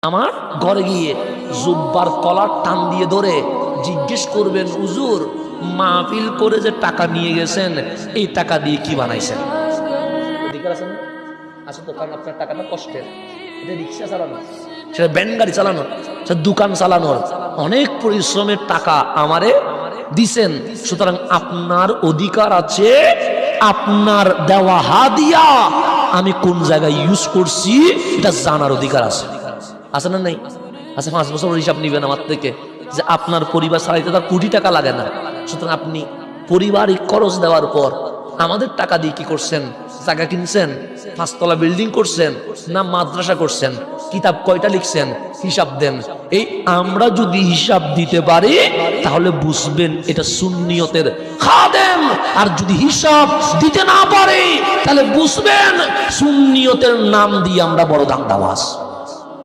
আমার ঘরে গিয়ে জুব্বার কলার টান দিয়ে ধরে জিজ্ঞেস করবেন, হুজুর মাহফিল করে যে টাকা নিয়ে গেছেন এই টাকা দিয়ে কি বানাইছেন? অধিকার আছে না? আছে তো, কারণ আপনার টাকাটা কষ্টের। এটা রিক্সা চালানো, সেটা ব্যান গাড়ি চালানো, সেটা দোকান চালানোর অনেক পরিশ্রমের টাকা আমারে দিছেন। সুতরাং আপনার অধিকার আছে আপনার দেওয়া হাদিয়া আমি কোন জায়গায় ইউজ করছি এটা জানার অধিকার আছে। আছে না নাই? আচ্ছা, 5 বছর হিসাব নিবেন আমার থেকে যে আপনার পরিবার চালাইতে তার কোটি টাকা লাগে না। সুতরাং আপনি পারিবারিক খরচ দেওয়ার পর আমাদের টাকা দিয়ে কি করছেন? জায়গা কিনছেন, 5 তলা বিল্ডিং করছেন, না মাদ্রাসা করছেন, কিতাব কয়টা লিখছেন, হিসাব দেন। এই আমরা যদি হিসাব দিতে পারি তাহলে বুঝবেন এটা সুন্নিয়তের খাদেম। আর যদি হিসাব দিতে না পারি তাহলে বুঝবেন সুন্নিয়তের নাম দিয়ে আমরা বড় দাঙ্গাবাজ।